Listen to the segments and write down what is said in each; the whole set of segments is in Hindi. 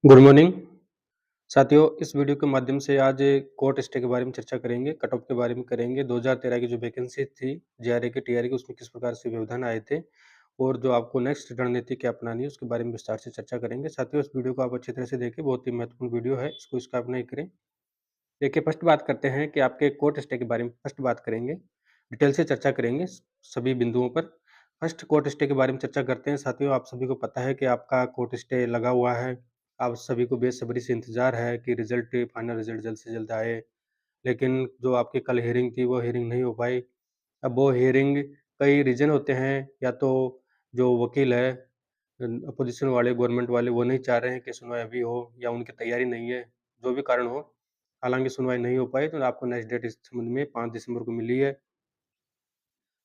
गुड मॉर्निंग साथियों। इस वीडियो के माध्यम से आज कोर्ट स्टे के बारे में चर्चा करेंगे, कट ऑफ के बारे में करेंगे। 2013 की जो वैकेंसी थी जेआरए की, टीआरए की, उसमें किस प्रकार से व्यवधान आए थे और जो आपको नेक्स्ट रणनीति क्या अपनानी है उसके बारे में विस्तार से चर्चा करेंगे। साथियों, इस वीडियो को आप अच्छी तरह से देखें, बहुत ही महत्वपूर्ण वीडियो है, इसको स्किप नहीं करें। देखिए, फर्स्ट बात करते हैं कि आपके कोर्ट स्टे के बारे में फर्स्ट बात करेंगे, डिटेल से चर्चा करेंगे सभी बिंदुओं पर। फर्स्ट कोर्ट स्टे के बारे में चर्चा करते हैं। साथियों, आप सभी को पता है कि आपका कोर्ट स्टे लगा हुआ है। आप सभी को बेसब्री से इंतज़ार है कि फाइनल रिज़ल्ट जल्द से जल्द आए। लेकिन जो आपकी कल हियरिंग थी, वो हियरिंग नहीं हो पाई। अब वो हियरिंग कई रीज़न होते हैं, या तो जो वकील है अपोज़िशन वाले, गवर्नमेंट वाले, वो नहीं चाह रहे हैं कि सुनवाई अभी हो, या उनकी तैयारी नहीं है, जो भी कारण हो। हालाँकि सुनवाई नहीं हो पाई, तो आपको नेक्स्ट डेट इस संबंध में 5 दिसंबर को मिली है।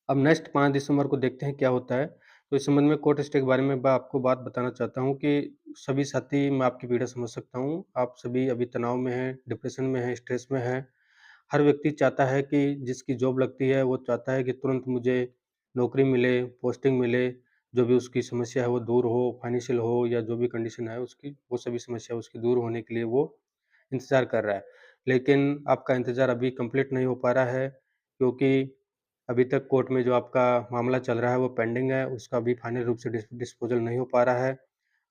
अब नेक्स्ट 5 दिसंबर को देखते हैं क्या होता है। तो इस संबंध में कोर्ट स्टे के बारे में मैं आपको बात बताना चाहता हूँ कि सभी साथी, मैं आपकी पीड़ा समझ सकता हूँ। आप सभी अभी तनाव में हैं, डिप्रेशन में हैं, स्ट्रेस में हैं। हर व्यक्ति चाहता है कि जिसकी जॉब लगती है, वो चाहता है कि तुरंत मुझे नौकरी मिले, पोस्टिंग मिले, जो भी उसकी समस्या है वो दूर हो, फाइनेंशियल हो या जो भी कंडीशन है उसकी, वो सभी समस्या उसकी दूर होने के लिए वो इंतज़ार कर रहा है। लेकिन आपका इंतज़ार अभी कंप्लीट नहीं हो पा रहा है, क्योंकि अभी तक कोर्ट में जो आपका मामला चल रहा है वो पेंडिंग है, उसका अभी फाइनल रूप से डिस्पोज़ल नहीं हो पा रहा है।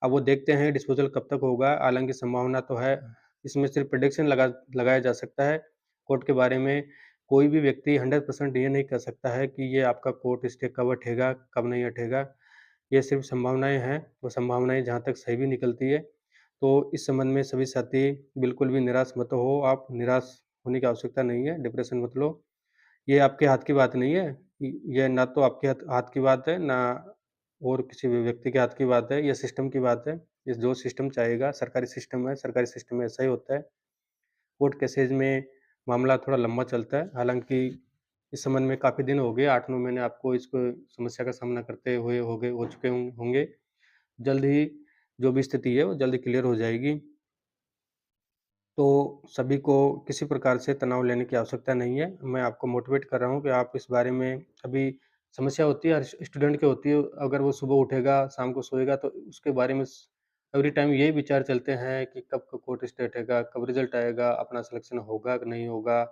अब वो देखते हैं डिस्पोज़ल कब तक होगा, हालाँकि संभावना तो है। इसमें सिर्फ़ प्रेडिक्शन लगाया जा सकता है। कोर्ट के बारे में कोई भी व्यक्ति 100% ये नहीं कह सकता है कि ये आपका कोर्ट स्टे कब हटेगा, कब नहीं हटेगा। ये सिर्फ़ संभावनाएँ हैं, वो संभावनाएँ जहाँ तक सही भी निकलती है। तो इस संबंध में सभी साथी बिल्कुल भी निराश मत हो, आप निराश होने की आवश्यकता नहीं है, डिप्रेशन मत लो। ये आपके हाथ की बात नहीं है। ये ना तो आपके हाथ हाथ की बात है, ना और किसी भी व्यक्ति के हाथ की बात है, ये सिस्टम की बात है। ये जो सिस्टम चाहेगा, सरकारी सिस्टम है, सरकारी सिस्टम में ऐसा ही होता है। कोर्ट केसेज़ में मामला थोड़ा लंबा चलता है, हालाँकि इस संबंध में काफ़ी दिन हो गए, 8-9 महीने आपको इसको समस्या का सामना करते हुए हो चुके होंगे। जल्द ही जो भी स्थिति है, वो जल्द ही क्लियर हो जाएगी। तो सभी को किसी प्रकार से तनाव लेने की आवश्यकता नहीं है। मैं आपको मोटिवेट कर रहा हूँ कि आप इस बारे में अभी समस्या होती है, हर स्टूडेंट की होती है। अगर वो सुबह उठेगा, शाम को सोएगा, तो उसके बारे में एवरी टाइम यही विचार चलते हैं कि कब कोर्ट स्टे हटेगा, कब रिज़ल्ट आएगा, अपना सिलेक्शन होगा कि नहीं होगा।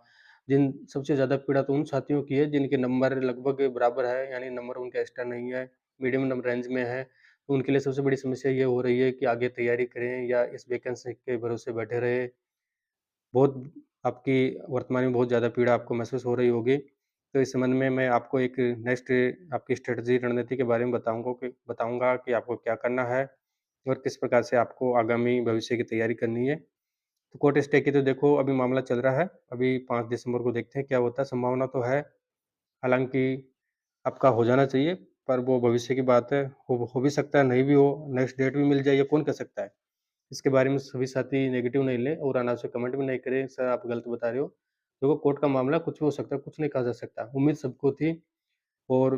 जिन सबसे ज़्यादा पीड़ा तो उन साथियों की है जिनके नंबर लगभग बराबर है, यानी नंबर उनका एक्स्ट्रा नहीं है, मीडियम नंबर रेंज में है। तो उनके लिए सबसे बड़ी समस्या ये हो रही है कि आगे तैयारी करें या इस वैकेंसी के भरोसे बैठे रहें। बहुत आपकी वर्तमान में बहुत ज़्यादा पीड़ा आपको महसूस हो रही होगी। तो इस संबंध में मैं आपको एक नेक्स्ट आपकी स्ट्रैटेजी रणनीति के बारे में बताऊँगा कि आपको क्या करना है और किस प्रकार से आपको आगामी भविष्य की तैयारी करनी है। तो कोर्ट स्टे की तो देखो अभी मामला चल रहा है, अभी 5 दिसंबर को देखते हैं क्या होता है, संभावना तो है। हालाँकि आपका हो जाना चाहिए, पर वो भविष्य की बात है, हो भी सकता है, नहीं भी हो, नेक्स्ट डेट भी मिल जाए, ये कौन कह सकता है? इसके बारे में सभी साथी नेगेटिव नहीं लें और अनावश्यक कमेंट भी नहीं करें, सर आप गलत बता रहे हो। देखो, कोर्ट का मामला कुछ भी हो सकता है, कुछ नहीं कहा जा सकता। उम्मीद सबको थी और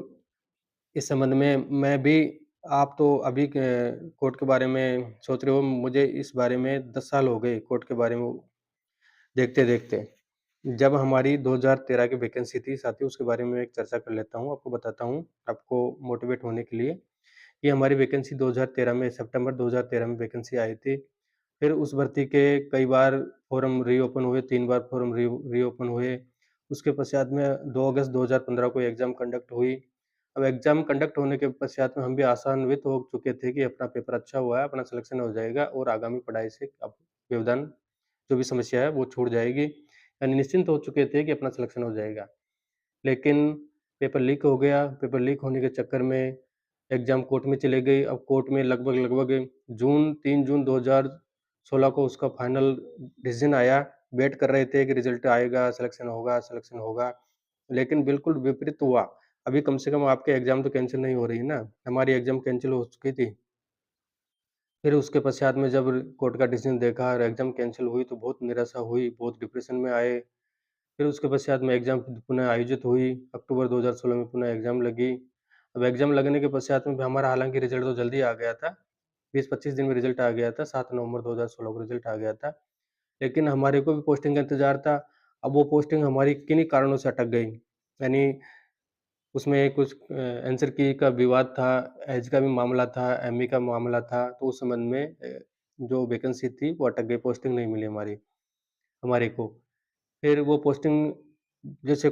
इस संबंध में मैं भी, आप तो अभी क कोर्ट के बारे में सोच रहे हो, मुझे इस बारे में 10 साल हो गए कोर्ट के बारे में देखते-देखते। जब हमारी 2013 की वैकेंसी थी साथियों, उसके बारे में एक चर्चा कर लेता हूँ, आपको बताता हूँ, आपको मोटिवेट होने के लिए। ये हमारी वैकेंसी 2013 में, सितंबर 2013 में वैकेंसी आई थी। फिर उस भर्ती के कई बार फ़ॉर्म रीओपन हुए, 3 बार फ़ॉर्म रीओपन हुए। उसके पश्चात में 2 अगस्त 2015 को एग्ज़ाम कंडक्ट हुई। अब एग्ज़ाम कंडक्ट होने के पश्चात में हम भी आशान्वित हो चुके थे कि अपना पेपर अच्छा हुआ है, अपना सिलेक्शन हो जाएगा और आगामी पढ़ाई से अब व्यवधान, जो भी समस्या है वो छूट जाएगी। यानी निश्चिंत हो चुके थे कि अपना सिलेक्शन हो जाएगा। लेकिन पेपर लीक हो गया, पेपर लीक होने के चक्कर में एग्ज़ाम कोर्ट में चली गई। अब कोर्ट में लगभग-लगभग 3 जून 2016 को उसका फाइनल डिसीज़न आया। वेट कर रहे थे कि रिज़ल्ट आएगा, सिलेक्शन होगा, लेकिन बिल्कुल विपरीत हुआ। अभी कम से कम आपके एग्ज़ाम तो कैंसल नहीं हो रही है ना, हमारी एग्ज़ाम कैंसल हो चुकी थी। फिर उसके पश्चात में जब कोर्ट का डिसीज़न देखा और एग्ज़ाम कैंसल हुई तो बहुत निराशा हुई, बहुत डिप्रेशन में आए। फिर उसके पश्चात में एग्ज़ाम पुनः आयोजित हुई, अक्टूबर 2016 में पुनः एग्ज़ाम लगी। अब एग्ज़ाम लगने के पश्चात में भी हमारा हालाँकि रिज़ल्ट तो जल्दी आ गया था, 20-25 दिन में रिज़ल्ट आ गया था, 7 नवंबर 2016 को रिज़ल्ट आ गया था। लेकिन हमारे को भी पोस्टिंग का इंतज़ार था, अब वो पोस्टिंग हमारी किन्हीं कारणों से अटक गई। यानी उसमें कुछ आंसर की का विवाद था, ऐज का भी मामला था, एमए का मामला था, तो उस संबंध में जो वैकेंसी थी वो अटक गई, पोस्टिंग नहीं मिली हमारे को। फिर वो पोस्टिंग जैसे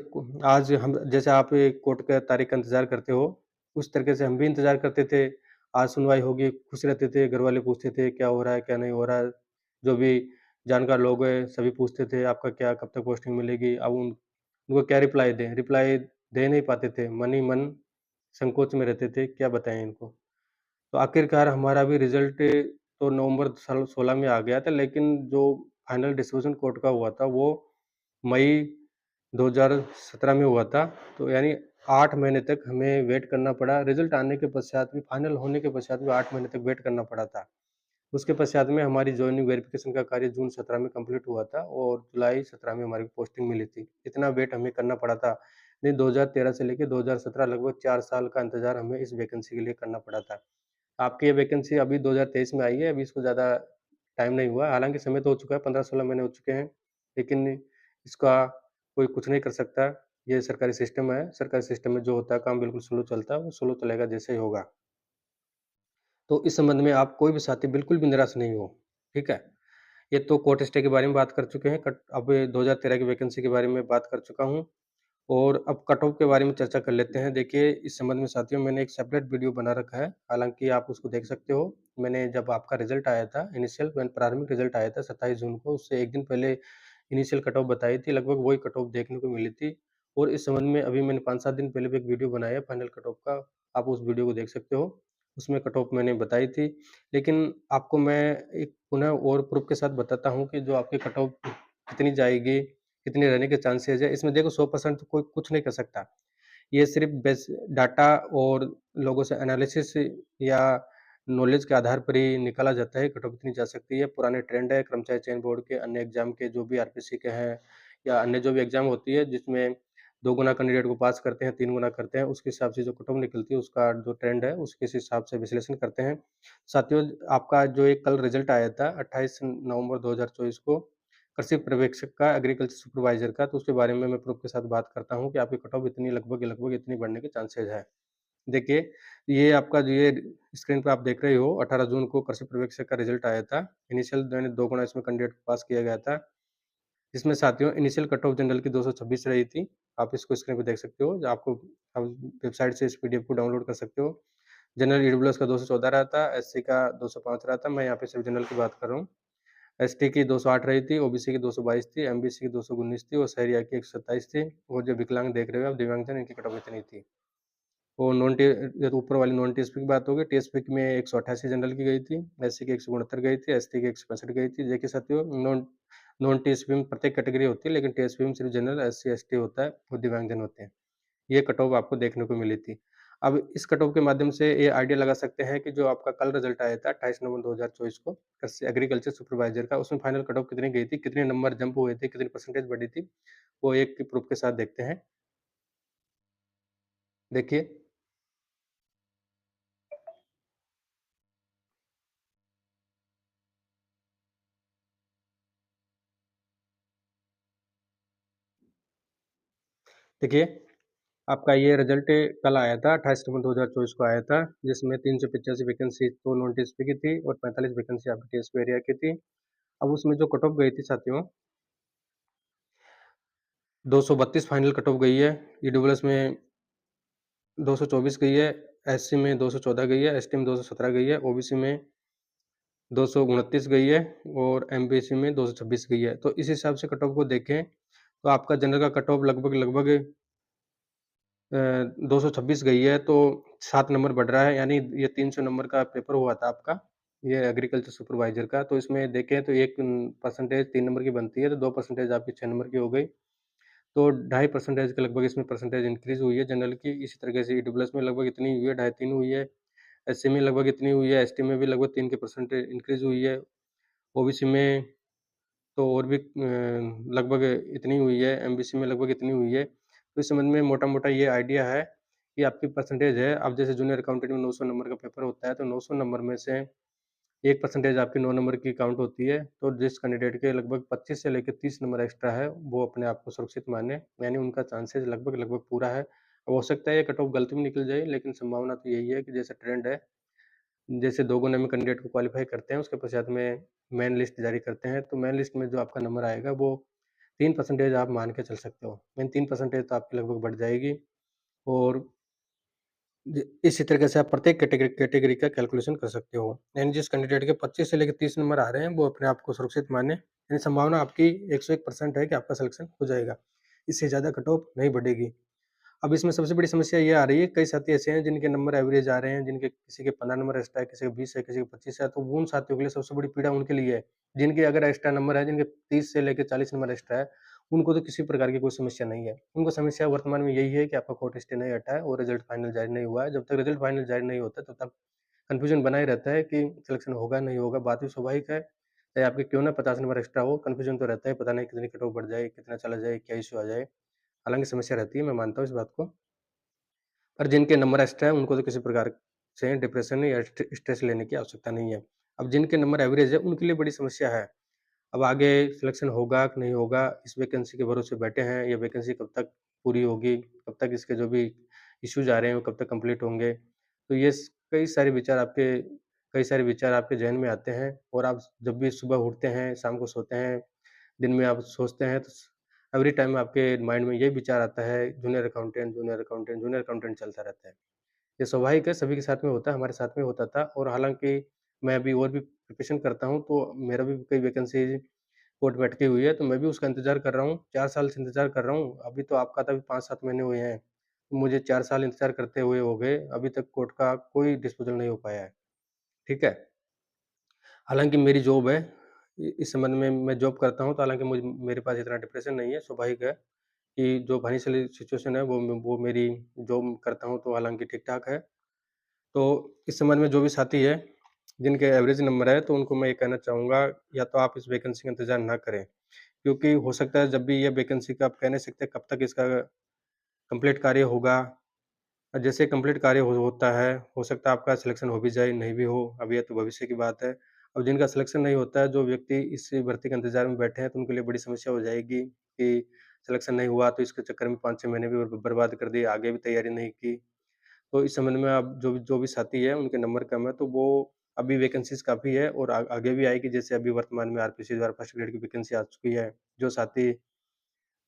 आज हम जैसे आप कोर्ट का तारीख का इंतज़ार करते हो, उस तरीके से हम भी इंतज़ार करते थे। आज सुनवाई होगी, खुश रहते थे, घरवाले पूछते थे क्या हो रहा है, क्या नहीं हो रहा है। जो भी जानकार लोग हैं, सभी पूछते थे आपका क्या, कब तक पोस्टिंग मिलेगी? अब उनको क्या रिप्लाई दें? रिप्लाई दे नहीं पाते थे, मन ही मन संकोच में रहते थे, क्या बताएँ इनको? तो आखिरकार हमारा भी रिज़ल्ट तो नवंबर सल 16 में आ गया था, लेकिन जो फाइनल डिसीज़न कोर्ट का हुआ था, वो मई 2017 में हुआ था। तो यानी 8 महीने तक हमें वेट करना पड़ा। रिज़ल्ट आने के पश्चात भी, फाइनल होने के पश्चात भी 8 महीने तक वेट करना पड़ा था। उसके पश्चात में हमारी जॉइनिंग वेरिफ़िकेशन का कार्य जून 17 में कंप्लीट हुआ था और जुलाई 17 में हमारी पोस्टिंग मिली थी। इतना वेट हमें करना पड़ा था। नहीं, 2013 से लेके 2017 लगभग 4 साल का इंतज़ार हमें इस वैकेंसी के लिए करना पड़ा था। आपकी ये वैकेंसी अभी 2023 में आई है, अभी इसको ज़्यादा टाइम नहीं हुआ है। हालाँकि समय तो हो चुका है, 15-16 महीने हो चुके हैं, लेकिन इसका कोई कुछ नहीं कर सकता। ये सरकारी सिस्टम है, सरकारी सिस्टम में जो होता है काम बिल्कुल स्लो चलता है, वो स्लो चलेगा जैसे ही होगा। तो इस संबंध में आप कोई भी साथी बिल्कुल भी निराश नहीं हो, ठीक है? ये तो कोर्ट स्टे के बारे में बात कर चुके हैं, कट अब 2013 की वैकेंसी के बारे में बात कर चुका हूँ। और अब कट ऑफ के बारे में चर्चा कर लेते हैं। देखिए, इस संबंध में साथियों मैंने एक सेपरेट वीडियो बना रखा है, हालाँकि आप उसको देख सकते हो। मैंने जब आपका रिज़ल्ट आया था, इनिशियल when प्रारंभिक रिज़ल्ट आया था 27 जून को, उससे 1 दिन पहले इनिशियल कट ऑफ बताई थी, लगभग वही कट ऑफ देखने को मिली थी। और इस संबंध में अभी मैंने 5-7 दिन पहले भी एक वीडियो बनाया है फाइनल कट ऑफ का, आप उस वीडियो को देख सकते हो। उसमें कट ऑफ मैंने बताई थी, लेकिन आपको मैं एक पुनः और प्रूफ़ के साथ बताता हूँ कि जो आपकी कट ऑफ कितनी जाएगी, कितने रहने के चांसेज़ है। इसमें देखो 100% तो कोई कुछ नहीं कर सकता। ये सिर्फ़ बेस डाटा और लोगों से एनालिसिस या नॉलेज के आधार पर ही निकाला जाता है, कट ऑफ कितनी जा सकती है। पुराने ट्रेंड है कर्मचारी चयन बोर्ड के, अन्य एग्ज़ाम के जो भी आरपीसी के हैं या अन्य जो भी एग्ज़ाम होती है जिसमें 2 गुना कैंडिडेट को पास करते हैं, 3 गुना करते हैं, उसके हिसाब से जो कट ऑफ निकलती है, उसका जो ट्रेंड है, उसके इस हिसाब से विश्लेषण करते हैं। साथियों, आपका जो एक कल रिज़ल्ट आया था 28 नवंबर 2024 को, कृषि पर्यवेक्षक का, एग्रीकल्चर सुपरवाइज़र का, तो उसके बारे में मैं प्रूफ़ के साथ बात करता हूँ कि आपकी कट ऑफ इतनी लगभग इतनी बढ़ने के चांसेज़ है। देखिए, ये आपका जो ये स्क्रीन पे आप देख रहे हो, 18 जून को कृषि पर्यवेक्षक का रिज़ल्ट आया था। इनिशियल यानी 2 गुना इसमें कैंडिडेट को पास किया गया था। इसमें साथियों इनिशियल कट ऑफ जनरल की 226 रही थी। आप इसको स्क्रीन पे देख सकते हो, जो आपको आप वेबसाइट से इस पीडीएफ को डाउनलोड कर सकते हो। जनरल ईडब्ल्यूएस का 214 रहा था, एससी का 205 रहा था, मैं यहाँ पे सिर्फ़ जनरल की बात कर रहा हूँ। एसटी की 208 रही थी, ओबीसी की 222 थी, एमबीसी की 219 थी और शहरिया की 127 थी और जो विकलांग देख रहे हो आप दिव्यांगजन इनकी कट ऑफ इतनी थी। और नॉन टी ये तो ऊपर वाली नॉन टीएसपी की बात होगी, टीएसपी में 188 जनरल की गई थी, एससी की 169 गई थी, एसटी की 165 गई थी। देखिए साथियों, नॉन नॉन टीएसपी में प्रत्येक कैटेगरी होती है, लेकिन टीएसपी में सिर्फ जनरल, एससी, एसटी होता है और दिव्यांगजन होते हैं। ये कट ऑफ आपको देखने को मिली थी। अब इस कट ऑफ के माध्यम से ये आइडिया लगा सकते हैं कि जो आपका कल रिज़ल्ट आया था 28 नवंबर 2024 को कृषि एग्रीकल्चर सुपरवाइज़र का, उसमें फाइनल कट ऑफ कितनी गई थी, कितने नंबर जंप हुए थे, कितनी परसेंटेज बढ़ी थी, वो एक प्रूफ के साथ देखते हैं। देखिए, देखिए आपका ये रिज़ल्ट कल आया था, 28 नवंबर 2024 को आया था, जिसमें 385 वैकेंसी तो नॉन टीएसपी की थी और 45 वैकेंसी आपकी टीएसपी एरिया की थी। अब उसमें जो कट ऑफ गई थी साथियों, 232 फाइनल कट ऑफ गई है, ईडब्ल्यूएस में 224 गई है, एससी में 214 गई है, एसटी में 217 गई है, ओबीसी में 229 गई है और एमबीसी में 226 गई है। तो इस हिसाब से कट ऑफ को देखें, तो आपका जनरल का कट ऑफ लगभग 226 गई है, तो 7 नंबर बढ़ रहा है, यानी ये 300 नंबर का पेपर हुआ था आपका, ये एग्रीकल्चर सुपरवाइज़र का। तो इसमें देखें तो 1 परसेंटेज 3 नंबर की बनती है, तो 2 परसेंटेज आपकी 6 नंबर की हो गई। तो ढाई परसेंटेज के लगभग इसमें परसेंटेज इंक्रीज़ हुई है जनरल की। इसी तरीके से ईडब्ल्यूएस में लगभग इतनी हुई है, ढाई 3 हुई है। एससी में लगभग इतनी हुई है, एसटी में भी लगभग 3 की परसेंटेज इंक्रीज़ हुई है। ओबीसी में तो और भी लगभग इतनी हुई है, एमबीसी में लगभग इतनी हुई है। तो इस संबंध में मोटा-मोटा ये आइडिया है कि आपकी परसेंटेज है, अब जैसे जूनियर अकाउंटेंट में 900 नंबर का पेपर होता है, तो 900 नंबर में से 1 परसेंटेज आपकी 9 नंबर की काउंट होती है। तो जिस कैंडिडेट के लगभग 25 से लेके 30 नंबर एक्स्ट्रा है, वो अपने आप को सुरक्षित माने, यानी उनका चांसेस लगभग पूरा है। अब हो सकता है ये कट ऑफ गलत भी निकल जाए, लेकिन संभावना तो यही है कि जैसा ट्रेंड है जैसे 2 गुना में कैंडिडेट को क्वालीफाई करते हैं, उसके पश्चात में मेन लिस्ट जारी करते हैं, तो मेन लिस्ट में जो आपका नंबर आएगा वो 3% आप मान के चल सकते हो। मीन 3% तो आपकी लगभग बढ़ जाएगी और इसी तरीके से आप प्रत्येक कैटेगरी का कैलकुलेशन कर सकते हो। यानी जिस कैंडिडेट के 25 से लेकर 30 नंबर आ रहे हैं, वो अपने आप को सुरक्षित मानें। यानी संभावना आपकी 101% है कि आपका सिलेक्शन हो जाएगा। इससे ज़्यादा कट ऑफ नहीं बढ़ेगी। अब इसमें सबसे बड़ी समस्या ये आ रही है, कई साथी ऐसे हैं जिनके नंबर एवरेज आ रहे हैं, जिनके किसी के 15 नंबर एक्स्ट्रा है, किसी के 20 है, किसी के 25 है, तो उन साथियों के लिए सबसे बड़ी पीड़ा उनके लिए है। जिनके अगर एक्स्ट्रा नंबर है, जिनके 30 से लेके 40 नंबर एक्स्ट्रा है, उनको तो किसी प्रकार की कोई समस्या नहीं है। उनको समस्या वर्तमान में यही है कि आपका कोर्ट स्टे नहीं हटा है और रिजल्ट फाइनल जारी नहीं हुआ है। जब तक रिजल्ट फाइनल जारी नहीं होता, तब तक कन्फ्यूजन बना ही रहता है कि सिलेक्शन होगा, नहीं होगा। बात भी स्वाभाविक है, चाहे आपके क्यों ना 50 नंबर एक्स्ट्रा हो, कन्फ्यूजन तो रहता है, पता नहीं कितनी कट ऑफ बढ़ जाए, कितना चला जाए, क्या इश्यू आ जाए। हालाँकि समस्या रहती है, मैं मानता हूँ इस बात को। पर जिनके नंबर एक्स्ट्रा है उनको तो किसी प्रकार से डिप्रेशन या स्ट्रेस लेने की आवश्यकता नहीं है। अब जिनके नंबर एवरेज है उनके लिए बड़ी समस्या है। अब आगे सिलेक्शन होगा कि नहीं होगा, इस वैकेंसी के भरोसे बैठे हैं, ये वैकेंसी कब तक पूरी होगी, कब तक इसके जो भी इश्यूज़ आ रहे हैं वो कब तक कंप्लीट होंगे। तो ये स कई सारे विचार आपके ज़हन में आते हैं और आप जब भी सुबह उठते हैं, शाम को सोते हैं, दिन में आप सोचते हैं तो एवरी टाइम आपके माइंड में यही विचार आता है junior accountant, junior accountant, junior accountant चलता रहता है। ये स्वाभाविक है, सभी के साथ में होता है, हमारे साथ में होता था और हालाँकि मैं अभी और भी प्रिपरेशन करता हूँ, तो मेरा भी कई वैकेंसी कोर्ट में अटकी हुई है, तो मैं भी उसका इंतज़ार कर रहा हूँ। 4 साल से इंतज़ार कर रहा हूँ, अभी तो आपका तो अभी 5-7 महीने हुए हैं। मुझे 4 साल इंतज़ार करते हुए हो गए, अभी तक कोर्ट का कोई डिस्पोज़ल नहीं हो पाया है, ठीक है? हालाँकि मेरी जॉब है, इस संबंध में मैं जॉब करता हूँ, तो हालाँकि मेरे पास इतना डिप्रेशन नहीं है, स्वाभाविक है कि जो फाइनेंशियल सिचुएशन है, वो मेरी जॉब करता हूँ, तो हालाँकि ठीक-ठाक है। तो इस संबंध में जो भी साथी है, जिनके एवरेज नंबर है, तो उनको मैं ये कहना चाहूँगा, या तो आप इस वैकेंसी का इंतज़ार ना करें, क्योंकि हो सकता है जब भी ये वैकेंसी का आप कह नहीं सकते कब तक इसका कंप्लीट कार्य होगा। जैसे कंप्लीट कार्य होता है, हो सकता है आपका सिलेक्शन हो भी जाए, नहीं भी हो, अब ये तो भविष्य की बात है। अब जिनका सिलेक्शन नहीं होता है, जो व्यक्ति इस भर्ती के इंतज़ार में बैठे हैं, तो उनके लिए बड़ी समस्या हो जाएगी कि सिलेक्शन नहीं हुआ, तो इसके चक्कर में 5-6 महीने भी बर्बाद कर दिए, आगे भी तैयारी नहीं की। तो इस संबंध में आप जो भी साथी है, उनके नंबर कम है, तो वो अभी वैकेंसीज़ काफ़ी है और आगे भी आएगी। जैसे अभी वर्तमान में आरपीसी द्वारा फर्स्ट ग्रेड की वैकेंसी आ चुकी है। जो साथी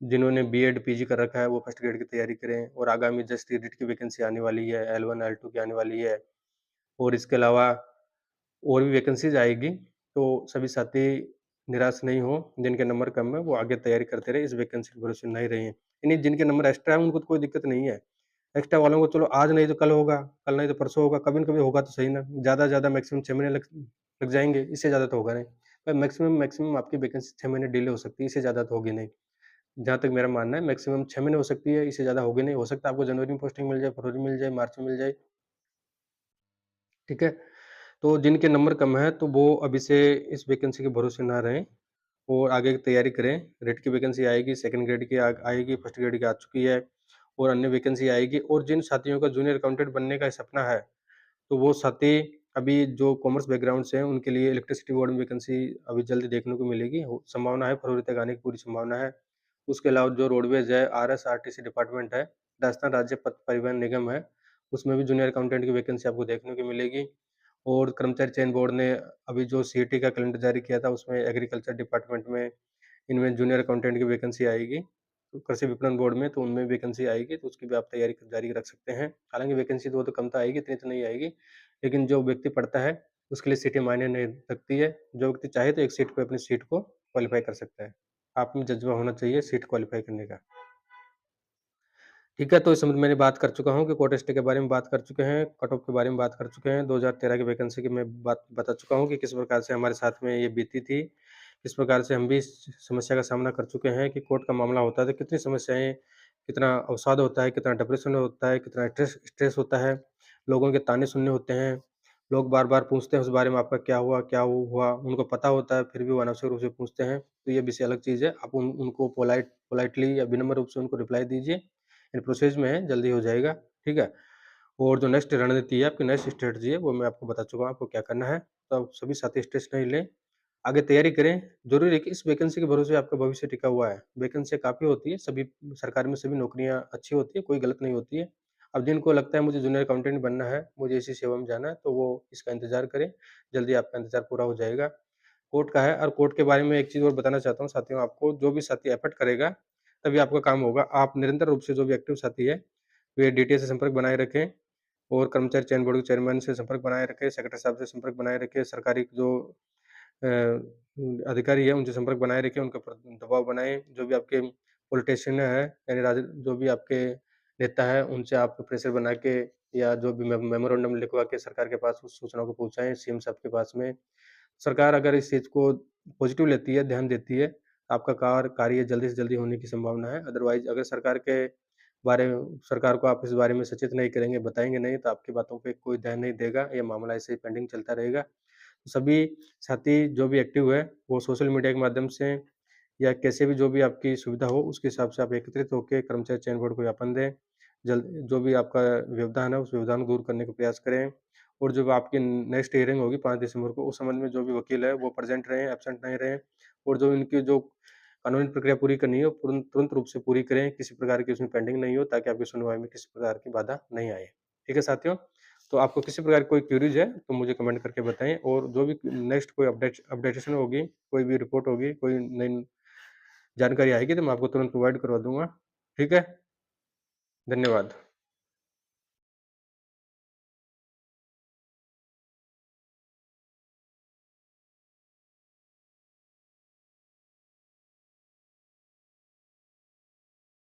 जिन्होंने बीएड, पीजी कर रखा है, वो फर्स्ट ग्रेड की तैयारी करें और आगामी जस्ट रीट की वैकेंसी आने वाली है, L1, L2 की आने वाली है और इसके अलावा और भी वैकेंसीज़ आएगी। तो सभी साथी निराश नहीं हों, जिनके नंबर कम है, वो आगे तैयारी करते रहें, इस वैकेंसी के भरोसे नहीं रहें। यानी जिनके नंबर एक्स्ट्रा है, उनको तो कोई दिक्कत नहीं है। एक्स्ट्रा वालों को चलो आज नहीं तो कल होगा, कल नहीं तो परसों होगा, कभी न कभी होगा तो सही ना। ज़्यादा से ज़्यादा मैक्सिमम 6 महीने लग जाएँगे, इससे ज़्यादा तो होगा नहीं। पर मैक्सिमम आपकी वैकेंसी 6 महीने डिले हो सकती है, इससे ज़्यादा तो होगी नहीं। जहाँ तक मेरा मानना है मैक्सिमम 6 महीने हो सकती है, इससे ज़्यादा होगी नहीं। हो सकता है आपको जनवरी में पोस्टिंग मिल जाए, फरवरी में मिल जाए, मार्च में मिल जाए, ठीक है? तो जिनके नंबर कम है, तो वो अभी से इस वैकेंसी के भरोसे ना रहें और आगे की तैयारी करें। रेट की वैकेंसी आएगी, सेकंड ग्रेड की आएगी, फर्स्ट ग्रेड की आ चुकी है और अन्य वैकेंसी आएगी और जिन साथियों का जूनियर अकाउंटेंट बनने का सपना है, तो वो साथी अभी जो कॉमर्स बैकग्राउंड से हैं, उनके लिए इलेक्ट्रिसिटी बोर्ड में वैकेंसी अभी जल्द देखने को मिलेगी। हो संभावना है फरवरी तक आने की पूरी संभावना है। उसके अलावा जो रोडवेज़ है, आरएसआरटीसी डिपार्टमेंट है, राजस्थान राज्य पथ परिवहन निगम है, उसमें भी जूनियर अकाउंटेंट की वैकेंसी आपको देखने को मिलेगी। और कर्मचारी चयन बोर्ड ने अभी जो सीईटी का कैलेंडर जारी किया था, उसमें एग्रीकल्चर डिपार्टमेंट में इनमें जूनियर अकाउंटेंट की वैकेंसी आएगी। तो कृषि विपणन बोर्ड में तो उनमें वैकेंसी आएगी, तो उसकी भी आप तैयारी जारी रख सकते हैं। हालाँकि वैकेंसी तो वो तो कम तो आएगी, इतनी तो नहीं आएगी, लेकिन जो व्यक्ति पढ़ता है, उसके लिए सीटें मायने नहीं रखती है। जो व्यक्ति चाहे तो एक सीट पे अपनी सीट को क्वालीफाई कर सकता है। आप में जज़्बा होना चाहिए सीट क्वालीफाई करने का। ठीक है, तो इस संबंध में मैंने बात कर चुका हूँ कि कोटा स्टे के बारे में बात कर चुके हैं, कट ऑफ के बारे में बात कर चुके हैं, 2013 की वैकेंसी की मैं बात बता चुका हूँ कि किस प्रकार से हमारे साथ में ये बीती थी, किस प्रकार से हम भी इस समस्या का सामना कर चुके हैं कि कोर्ट का मामला होता है तो कितनी समस्याएँ, कितना अवसाद होता है, कितना डिप्रेशन होता है, कितना स्ट्रेस स्ट्रेस होता है, लोगों के ताने सुनने होते हैं, लोग बार-बार पूछते हैं उस बारे में आपका क्या हुआ, क्या हुआ? उनको पता होता है फिर भी वो अनावश्यक रूप से पूछते हैं, तो ये विषय अलग चीज़ है। आप उनको पोलाइटली या विनम्र रूप से उनको रिप्लाई दीजिए। इन प्रोसेस में है, जल्दी हो जाएगा, ठीक है? और जो नेक्स्ट रणनीति है, आपकी नेक्स्ट स्ट्रैटेजी है, वो मैं आपको बता चुका हूँ आपको क्या करना है। तो आप सभी साथी स्ट्रेस नहीं लें, आगे तैयारी करें। ज़रूरी है कि इस वैकेंसी के भरोसे आपका भविष्य टिका हुआ है। वैकेंसियाँ काफ़ी होती है, सभी सरकार में सभी नौकरियाँ अच्छी होती हैं, कोई गलत नहीं होती है। अब जिनको लगता है मुझे जूनियर अकाउंटेंट बनना है, मुझे इसी सेवा में जाना है, तो वो इसका इंतज़ार करें, जल्दी आपका इंतज़ार पूरा हो जाएगा। कोर्ट का है और कोर्ट के बारे में एक चीज़ और बताना चाहता हूँ साथियों आपको, जो भी साथी एफर्ट करेगा, तभी आपका काम होगा। आप निरंतर रूप से जो भी एक्टिव साथी है, वे डीटीए से संपर्क बनाए रखें और कर्मचारी चयन बोर्ड के चेयरमैन से संपर्क बनाए रखें, सेक्रेटरी साहब से संपर्क बनाए रखें, सरकारी जो अ, अधिकारी है उनसे संपर्क बनाए रखें, उनके ऊपर दबाव बनाएँ, जो भी आपके पॉलिटिशियन है यानी जो भी आपके नेता है, उनसे आप प्रेशर बना के या जो भी मेमोरेंडम लिखवा के सरकार के पास उस सूचना को पहुँचाएँ, सीएम साहब के पास में। सरकार अगर इस चीज़ को पॉज़िटिव लेती है, ध्यान देती है, आपका कार्य जल्दी से जल्दी होने की संभावना है। अदरवाइज़ अगर सरकार को आप इस बारे में सचेत नहीं करेंगे, बताएँगे नहीं, तो आपकी बातों पे कोई ध्यान नहीं देगा, ये मामला ऐसे ही पेंडिंग चलता रहेगा। सभी साथी जो भी एक्टिव है, वो सोशल मीडिया के माध्यम से या कैसे भी जो भी आपकी सुविधा हो, उसके हिसाब से आप एकत्रित होके कर्मचारी चयन बोर्ड को ज्ञापन दें। जल्द जो भी आपका व्यवधान है, उस व्यवधान को दूर करने का प्रयास करें और जो आपकी नेक्स्ट हियरिंग होगी 5 दिसंबर को, उस संबंध में जो भी वकील है, वो प्रेज़ेंट रहें, एब्सेंट नहीं रहें और जो इनकी जो कानूनी प्रक्रिया पूरी करनी है, वो तुरंत रूप से पूरी करें, किसी प्रकार की उसमें पेंडिंग नहीं हो, ताकि आपकी सुनवाई में किसी प्रकार की बाधा नहीं आए। ठीक है साथियों? तो आपको किसी प्रकार की कोई क्वेरीज़ है, तो मुझे कमेंट करके बताएँ और जो भी नेक्स्ट कोई अपडेटेशन होगी, कोई भी रिपोर्ट होगी, कोई नई जानकारी आएगी तो मैं आपको तुरंत प्रोवाइड करवा दूँगा। ठीक है? धन्यवाद।